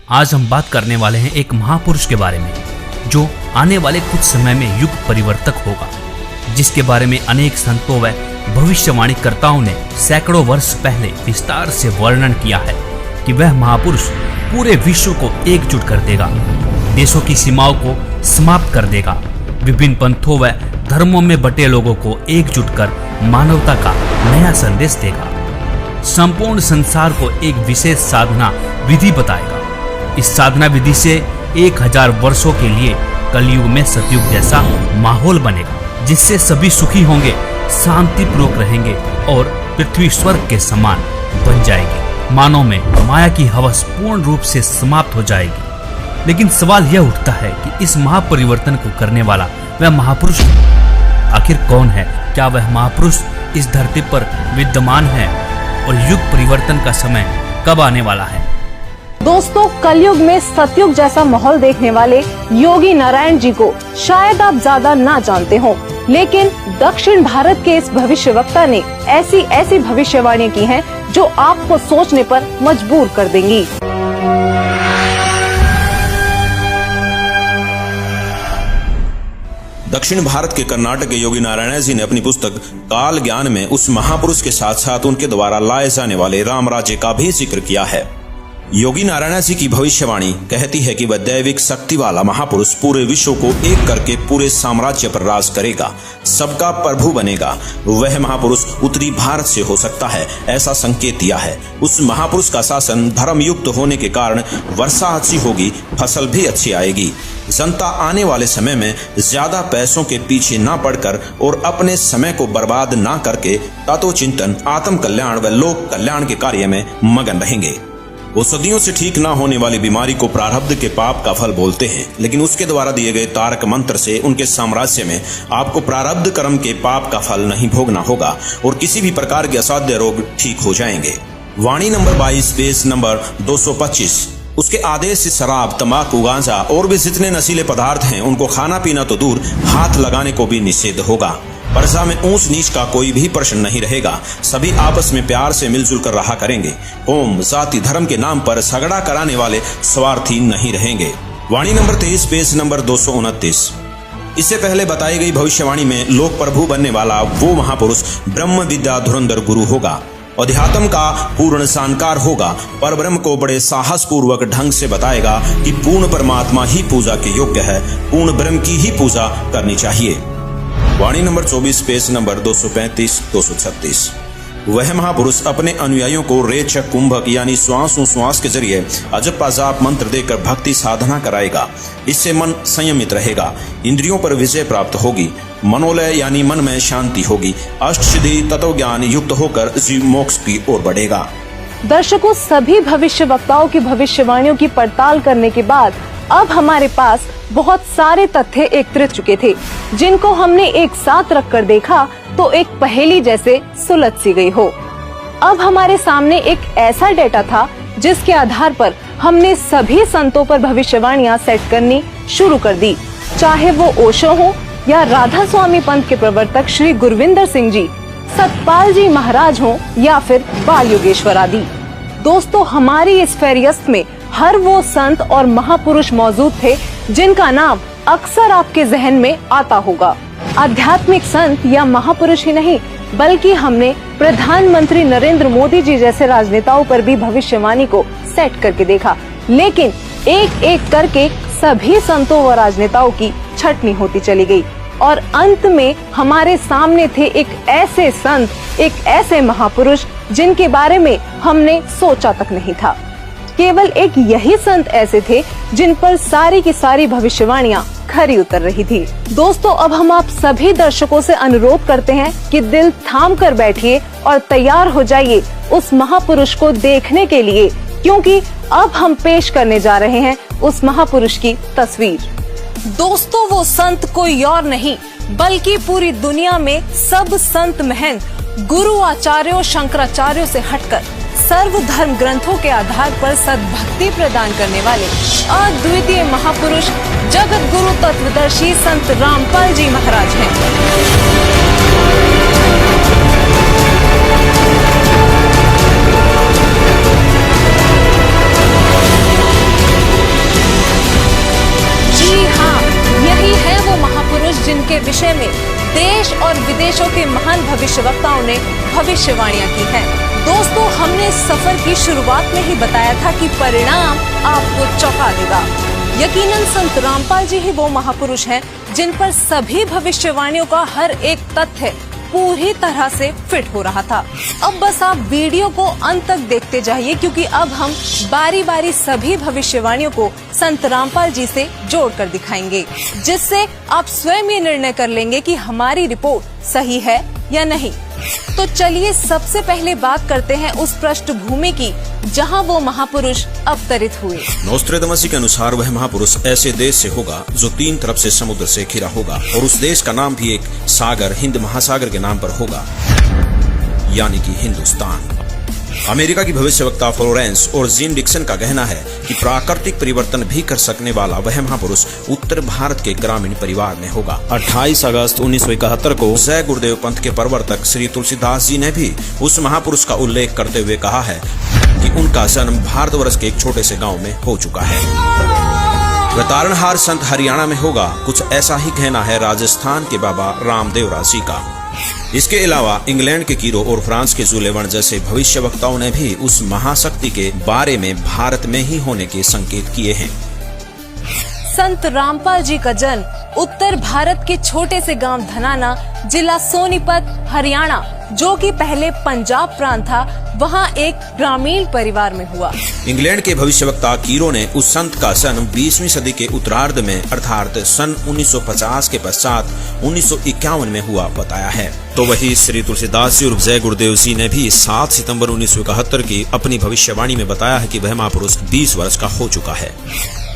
आज हम बात करने वाले हैं एक महापुरुष के बारे में जो आने वाले कुछ समय में युग परिवर्तक होगा, जिसके बारे में अनेक संतों व भविष्यवाणीकर्ताओं ने सैकड़ों वर्ष पहले विस्तार से वर्णन किया है कि वह महापुरुष पूरे विश्व को एकजुट कर देगा, देशों की सीमाओं को समाप्त कर देगा, विभिन्न पंथों व धर्मों में बटे लोगों को एकजुट कर मानवता का नया संदेश देगा, संपूर्ण संसार को एक विशेष साधना विधि बताएगा। इस साधना विधि से 1000 वर्षों के लिए कलयुग में सतयुग जैसा माहौल बनेगा, जिससे सभी सुखी होंगे, शांतिपूर्वक रहेंगे और पृथ्वी स्वर्ग के समान बन जाएगी। मानव में माया की हवस पूर्ण रूप से समाप्त हो जाएगी। लेकिन सवाल यह उठता है कि इस महापरिवर्तन को करने वाला वह महापुरुष आखिर कौन है? क्या वह महापुरुष इस धरती पर विद्यमान है और युग परिवर्तन का समय कब आने वाला है? दोस्तों, कलयुग में सतयुग जैसा माहौल देखने वाले योगी नारायण जी को शायद आप ज्यादा ना जानते हो, लेकिन दक्षिण भारत के इस भविष्यवक्ता ने ऐसी भविष्यवाणियां की हैं जो आपको सोचने पर मजबूर कर देंगी। दक्षिण भारत के कर्नाटक के योगी नारायण जी ने अपनी पुस्तक काल ज्ञान में उस महापुरुष के साथ साथ उनके द्वारा लाए जाने वाले राम राज्य का भी जिक्र किया है। योगी नारायण जी की भविष्यवाणी कहती है कि वह दैविक शक्ति वाला महापुरुष पूरे विश्व को एक करके पूरे साम्राज्य पर राज करेगा, सबका प्रभु बनेगा। वह महापुरुष उत्तरी भारत से हो सकता है, ऐसा संकेत दिया है। उस महापुरुष का शासन धर्म युक्त होने के कारण वर्षा अच्छी होगी, फसल भी अच्छी आएगी। जनता आने वाले समय में ज्यादा पैसों के पीछे ना पड़कर और अपने समय को बर्बाद ना करके तत्व चिंतन, आत्म कल्याण व लोक कल्याण के कार्य में मगन रहेंगे। वो सदियों से ठीक ना होने वाली बीमारी को प्रारब्ध के पाप का फल बोलते हैं, लेकिन उसके द्वारा दिए गए तारक मंत्र से उनके साम्राज्य में आपको प्रारब्ध कर्म के पाप का फल नहीं भोगना होगा और किसी भी प्रकार के असाध्य रोग ठीक हो जाएंगे। वाणी नंबर 22 पेज नंबर 225। उसके आदेश से शराब, तंबाकू, गांजा और भी जितने नशीले पदार्थ हैं उनको खाना पीना तो दूर, हाथ लगाने को भी निषेध होगा। प्रजा में ऊंच नीच का कोई भी प्रश्न नहीं रहेगा, सभी आपस में प्यार से मिलजुल कर रहा करेंगे। कौम, जाति, धर्म के नाम पर झगड़ा कराने वाले स्वार्थी नहीं रहेंगे। वाणी नंबर 23 पेज नंबर 229। इससे पहले बताई गई भविष्यवाणी में लोक प्रभु बनने वाला वो महापुरुष ब्रह्म विद्या धुरंधर गुरु होगा, अध्यात्म का पूर्ण जानकार होगा, पर ब्रह्म को बड़े साहस पूर्वक ढंग से बताएगा कि पूर्ण परमात्मा ही पूजा के योग्य है, पूर्ण ब्रह्म की ही पूजा करनी चाहिए। वाणी नंबर 24 पेज नंबर 235-236। वह महापुरुष अपने अनुयायियों को रेचक कुंभक यानी श्वास के जरिए अजपा जाप मंत्र देकर भक्ति साधना कराएगा। इससे मन संयमित रहेगा, इंद्रियों पर विजय प्राप्त होगी, मनोलय यानी मन में शांति होगी, अष्ट सिद्धि तत्व ज्ञान युक्त होकर जीव मोक्ष की ओर बढ़ेगा। दर्शकों, सभी भविष्यवक्ताओं की भविष्यवाणियों की पड़ताल करने के बाद अब हमारे पास बहुत सारे तथ्य एकत्रित चुके थे, जिनको हमने एक साथ रखकर देखा तो एक पहेली जैसे सुलझ सी गई हो। अब हमारे सामने एक ऐसा डेटा था जिसके आधार पर हमने सभी संतों पर भविष्यवाणियां सेट करनी शुरू कर दी, चाहे वो ओशो हो या राधा स्वामी पंथ के प्रवर्तक श्री गुरविंदर सिंह जी, सतपाल जी महाराज हो या फिर बाल योगेश्वर आदि। दोस्तों, हमारी इस फेरियस्त में हर वो संत और महापुरुष मौजूद थे जिनका नाम अक्सर आपके जहन में आता होगा। आध्यात्मिक संत या महापुरुष ही नहीं, बल्कि हमने प्रधानमंत्री नरेंद्र मोदी जी जैसे राजनेताओं पर भी भविष्यवाणी को सेट करके देखा, लेकिन एक एक करके सभी संतों व राजनेताओं की छटनी होती चली गई और अंत में हमारे सामने थे एक ऐसे संत, एक ऐसे महापुरुष जिनके बारे में हमने सोचा तक नहीं था। केवल एक यही संत ऐसे थे जिन पर सारी की सारी भविष्यवाणियां खरी उतर रही थी। दोस्तों, अब हम आप सभी दर्शकों से अनुरोध करते हैं कि दिल थाम कर बैठिए और तैयार हो जाइए उस महापुरुष को देखने के लिए, क्योंकि अब हम पेश करने जा रहे हैं उस महापुरुष की तस्वीर। दोस्तों, वो संत कोई और नहीं बल्कि पूरी दुनिया में सब संत महंत गुरु आचार्यों शंकराचार्यों से हटकर सर्व धर्म ग्रंथों के आधार पर सद्भक्ति प्रदान करने वाले अद्वितीय महापुरुष जगत गुरु तत्वदर्शी संत रामपाल जी महाराज हैं। के विषय में देश और विदेशों के महान भविष्यवक्ताओं ने भविष्यवाणियां की हैं। दोस्तों, हमने इस सफर की शुरुआत में ही बताया था कि परिणाम आपको चौंका देगा। यकीनन संत रामपाल जी ही वो महापुरुष हैं जिन पर सभी भविष्यवाणियों का हर एक तथ्य पूरी तरह से फिट हो रहा था। अब बस आप वीडियो को अंत तक देखते जाइए, क्योंकि अब हम बारी बारी सभी भविष्यवाणियों को संत रामपाल जी से जोड़कर दिखाएंगे, जिससे आप स्वयं ये निर्णय कर लेंगे कि हमारी रिपोर्ट सही है या नहीं। तो चलिए सबसे पहले बात करते हैं उस पृष्ठभूमि की जहां वो महापुरुष अवतरित हुए। नोस्ट्रेदामस के अनुसार वह महापुरुष ऐसे देश से होगा जो 3 तरफ से समुद्र से घिरा होगा, और उस देश का नाम भी एक सागर, हिंद महासागर के नाम पर होगा, यानी कि हिंदुस्तान। अमेरिका की भविष्यवक्ता फ्लोरेंस और जीन डिक्सन का कहना है कि प्राकृतिक परिवर्तन भी कर सकने वाला वह महापुरुष उत्तर भारत के ग्रामीण परिवार में होगा। 28 अगस्त 1971 को जय गुरुदेव पंथ के प्रवर्तक श्री तुलसीदास जी ने भी उस महापुरुष का उल्लेख करते हुए कहा है कि उनका जन्म भारतवर्ष के एक छोटे से गांव में हो चुका है। वह तारणहार संत हरियाणा में होगा। कुछ ऐसा ही कहना है राजस्थान के बाबा रामदेवरा जी का। इसके अलावा इंग्लैंड के कीरो और फ्रांस के जुलेवन जैसे भविष्यवक्ताओं ने भी उस महाशक्ति के बारे में भारत में ही होने के संकेत किए हैं। संत रामपाल जी का जन्म उत्तर भारत के छोटे से गांव धनाना, जिला सोनीपत, हरियाणा, जो कि पहले पंजाब प्रांत था, वहां एक ग्रामीण परिवार में हुआ। इंग्लैंड के भविष्यवक्ता कीरो ने उस संत का जन्म 20वीं सदी के उत्तरार्ध में अर्थात सन 1950 के पश्चात 1951 में हुआ बताया है। तो वही श्री तुलसीदास जी और जय गुरुदेव जी ने भी 7 सितंबर 1971 की अपनी भविष्यवाणी में बताया है कि वह महापुरुष 20 वर्ष का हो चुका है।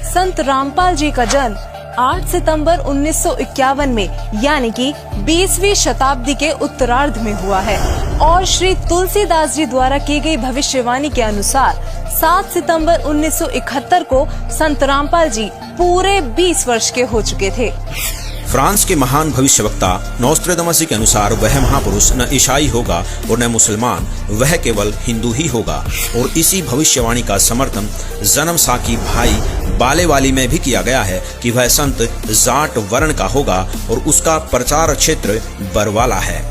संत रामपाल जी का जन्म 8 सितंबर 1951 में, यानी कि 20वीं शताब्दी के उत्तरार्ध में हुआ है, और श्री तुलसीदास जी द्वारा की गई भविष्यवाणी के अनुसार 7 सितंबर 1971 को संत रामपाल जी पूरे 20 वर्ष के हो चुके थे। फ्रांस के महान भविष्यवक्ता नोस्ट्रेदामस के अनुसार वह महापुरुष न ईसाई होगा और न मुसलमान, वह केवल हिंदू ही होगा। और इसी भविष्यवाणी का समर्थन जन्म साकी भाई बालेवाली में भी किया गया है कि वह संत जाट वर्ण का होगा और उसका प्रचार क्षेत्र बरवाला है।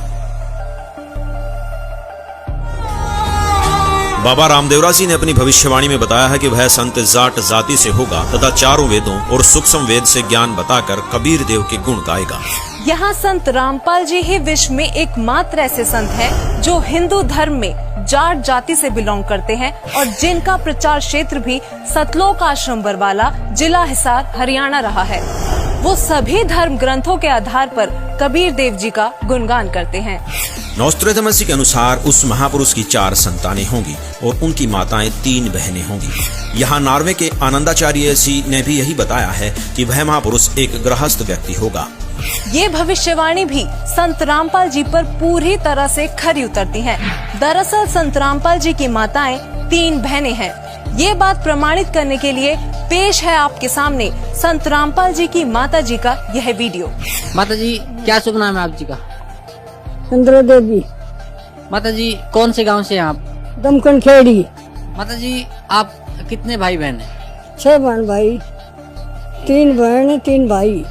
बाबा रामदेवरा जी ने अपनी भविष्यवाणी में बताया है कि वह संत जाट जाति से होगा तथा चारों वेदों और सूक्ष्म वेद से ज्ञान बताकर कबीर देव के गुण गाएगा। यहाँ संत रामपाल जी ही विश्व में एकमात्र ऐसे संत हैं जो हिंदू धर्म में जाट जाति से बिलोंग करते हैं और जिनका प्रचार क्षेत्र भी सतलोक आश्रम बरवाला, जिला हिसार, हरियाणा रहा है। वो सभी धर्म ग्रंथों के आधार पर कबीर देव जी का गुणगान करते हैं। नोस्ट्रेदामस के अनुसार उस महापुरुष की 4 संतानें होंगी और उनकी माताएं 3 बहनें होंगी। यहाँ नॉर्वे के आनंदाचार्य जी ने भी यही बताया है कि वह महापुरुष एक गृहस्थ व्यक्ति होगा। ये भविष्यवाणी भी संत रामपाल जी पर पूरी तरह से खरी उतरती हैं। दरअसल संत रामपाल जी की माताएं 3 बहनें हैं। ये बात प्रमाणित करने के लिए पेश है आपके सामने संत रामपाल जी की माता जी का यह वीडियो। माता जी, क्या शुभ नाम है आप जी का? चंद्र देवी। माता जी, कौन से गांव से हैं आप? दमकन खेड़ी। माता जी, आप कितने भाई बहन हैं? 6 बहन भाई, 3 बहन 3 भाई।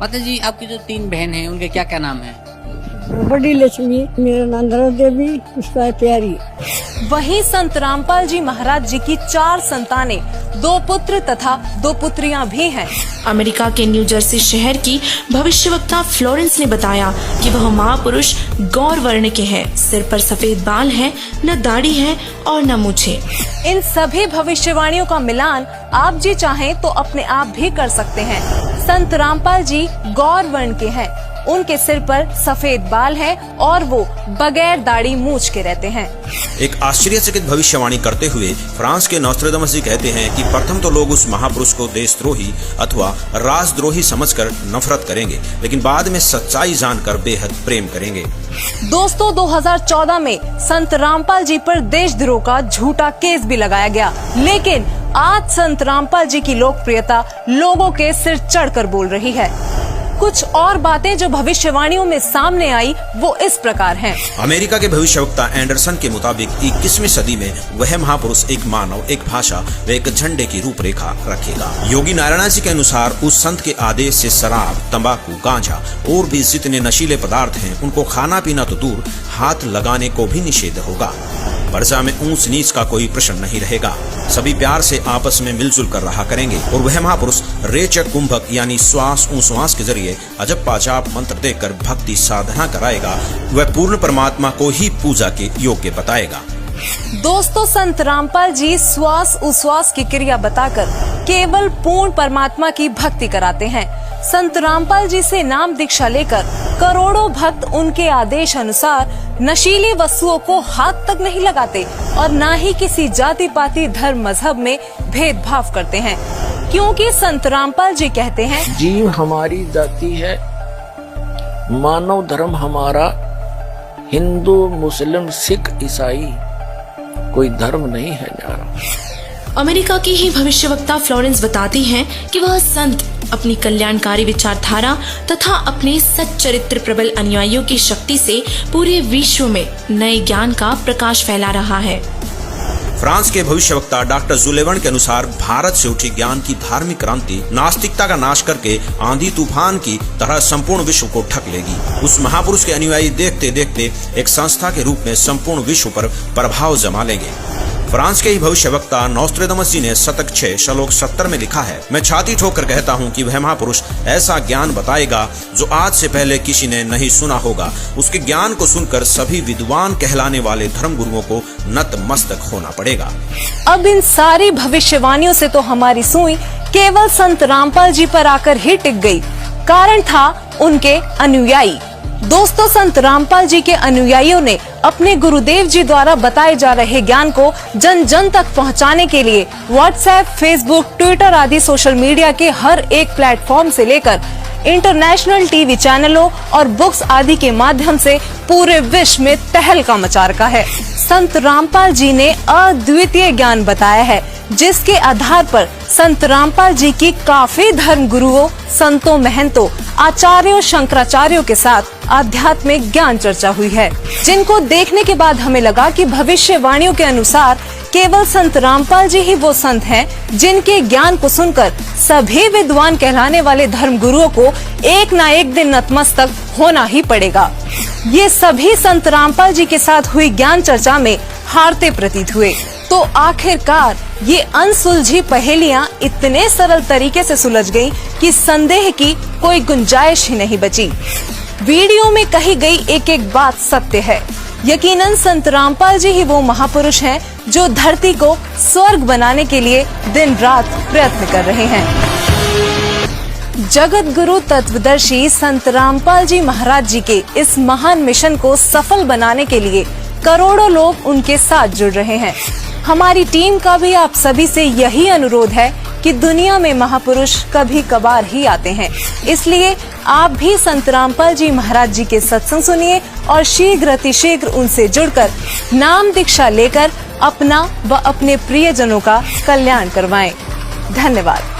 माता जी, आपकी जो 3 बहन हैं उनके क्या क्या नाम हैं? बड़ी लक्ष्मी, मेरा नाम धरा देवी, उसका है प्यारी। वहीं संत रामपाल जी महाराज जी की 4 संतानें, 2 पुत्र तथा 2 पुत्रियां भी हैं। अमेरिका के न्यू जर्सी शहर की भविष्यवक्ता फ्लोरेंस ने बताया कि वह महापुरुष गौर वर्ण के हैं। सिर पर सफेद बाल हैं, न दाढ़ी है और न मूछें। इन सभी भविष्यवाणियों का मिलान आप जी चाहें तो अपने आप भी कर सकते हैं। संत रामपाल जी गौर वर्ण के हैं, उनके सिर पर सफेद बाल है और वो बगैर दाढ़ी मूछ के रहते हैं। एक आश्चर्यचकित भविष्यवाणी करते हुए फ्रांस के नोस्ट्रेदामस जी कहते हैं कि प्रथम तो लोग उस महापुरुष को देशद्रोही अथवा राजद्रोही समझकर नफरत करेंगे, लेकिन बाद में सच्चाई जानकर बेहद प्रेम करेंगे। दोस्तों, 2014 में संत रामपाल जी पर देशद्रोह का झूठा केस भी लगाया गया, लेकिन आज संत रामपाल जी की लोकप्रियता लोगों के सिर चढ़कर बोल रही है। कुछ और बातें जो भविष्यवाणियों में सामने आई वो इस प्रकार हैं। अमेरिका के भविष्यवक्ता एंडरसन के मुताबिक 21वीं सदी में वह महापुरुष एक मानव, एक भाषा व एक झंडे की रूपरेखा रखेगा। योगी नारायण जी के अनुसार उस संत के आदेश से शराब, तंबाकू, गांजा और भी जितने नशीले पदार्थ हैं उनको खाना पीना तो दूर, हाथ लगाने को भी निषेध होगा। प्रजा में ऊंच नीच का कोई प्रश्न नहीं रहेगा। सभी प्यार से आपस में मिलजुल कर रहा करेंगे और वह महापुरुष रेचक कुंभक यानी श्वास उश्वास के जरिए अजब पाजाब मंत्र देकर भक्ति साधना कराएगा। वह पूर्ण परमात्मा को ही पूजा के योग्य बताएगा। दोस्तों, संत रामपाल जी श्वास उश्वास की क्रिया बताकर केवल पूर्ण परमात्मा की भक्ति कराते हैं। संत रामपाल जी से नाम दीक्षा लेकर करोड़ों भक्त उनके आदेश अनुसार नशीली वस्तुओं को हाथ तक नहीं लगाते और न ही किसी जाति पाति धर्म मजहब में भेदभाव करते हैं, क्योंकि संत रामपाल जी कहते हैं, जीव हमारी जाति है, मानव धर्म हमारा, हिंदू मुस्लिम सिख ईसाई कोई धर्म नहीं है न्यारा। अमेरिका की ही भविष्यवक्ता फ्लोरेंस बताती हैं कि वह संत अपनी कल्याणकारी विचारधारा तथा अपने सच्चरित्र प्रबल अनुयायियों की शक्ति से पूरे विश्व में नए ज्ञान का प्रकाश फैला रहा है। फ्रांस के भविष्यवक्ता डॉक्टर जुलेवन के अनुसार भारत से उठी ज्ञान की धार्मिक क्रांति नास्तिकता का नाश करके आंधी तूफान की तरह संपूर्ण विश्व को ढक लेगी। उस महापुरुष के अनुयायी देखते देखते एक संस्था के रूप में संपूर्ण विश्व पर प्रभाव जमा लेंगे। फ्रांस के ही भविष्यवक्ता नोस्ट्रेदामस जी ने शतक 6 श्लोक 70 में लिखा है, मैं छाती ठोकर कहता हूँ कि वह महापुरुष ऐसा ज्ञान बताएगा जो आज से पहले किसी ने नहीं सुना होगा। उसके ज्ञान को सुनकर सभी विद्वान कहलाने वाले धर्म गुरुओं को नतमस्तक होना पड़ेगा। अब इन सारी भविष्यवाणियों से तो हमारी सुई केवल संत रामपाल जी पर आकर ही टिक गई। कारण था उनके अनुयायी। दोस्तों, संत रामपाल जी के अनुयायियों ने अपने गुरुदेव जी द्वारा बताए जा रहे ज्ञान को जन जन तक पहुंचाने के लिए व्हाट्सएप, फेसबुक, ट्विटर आदि सोशल मीडिया के हर एक प्लेटफॉर्म से लेकर इंटरनेशनल टीवी चैनलों और बुक्स आदि के माध्यम से पूरे विश्व में तहलका मचा रखा है। संत रामपाल जी ने अद्वितीय ज्ञान बताया है, जिसके आधार पर संत रामपाल जी की काफी धर्म गुरुओं, संतों, महंतों, आचार्यों, शंकराचार्यों के साथ आध्यात्मिक ज्ञान चर्चा हुई है, जिनको देखने के बाद हमें लगा कि भविष्यवाणियों के अनुसार केवल संत रामपाल जी ही वो संत हैं जिनके ज्ञान को सुनकर सभी विद्वान कहलाने वाले धर्म गुरुओं को एक न एक दिन नतमस्तक होना ही पड़ेगा। ये सभी संत रामपाल जी के साथ हुई ज्ञान चर्चा में हारते प्रतीत हुए। तो आखिरकार ये अनसुलझी पहेलियां इतने सरल तरीके से सुलझ गयी कि संदेह की कोई गुंजाइश ही नहीं बची। वीडियो में कही गई एक एक बात सत्य है। यकीनन संत रामपाल जी ही वो महापुरुष हैं जो धरती को स्वर्ग बनाने के लिए दिन रात प्रयत्न कर रहे हैं। जगत गुरु तत्वदर्शी संत रामपाल जी महाराज जी के इस महान मिशन को सफल बनाने के लिए करोड़ों लोग उनके साथ जुड़ रहे हैं। हमारी टीम का भी आप सभी से यही अनुरोध है कि दुनिया में महापुरुष कभी कभार ही आते हैं, इसलिए आप भी संत रामपाल जी महाराज जी के सत्संग सुनिए और शीघ्र अतिशीघ्र उनसे जुड़कर नाम दीक्षा लेकर अपना व अपने प्रियजनों का कल्याण करवाएं। धन्यवाद।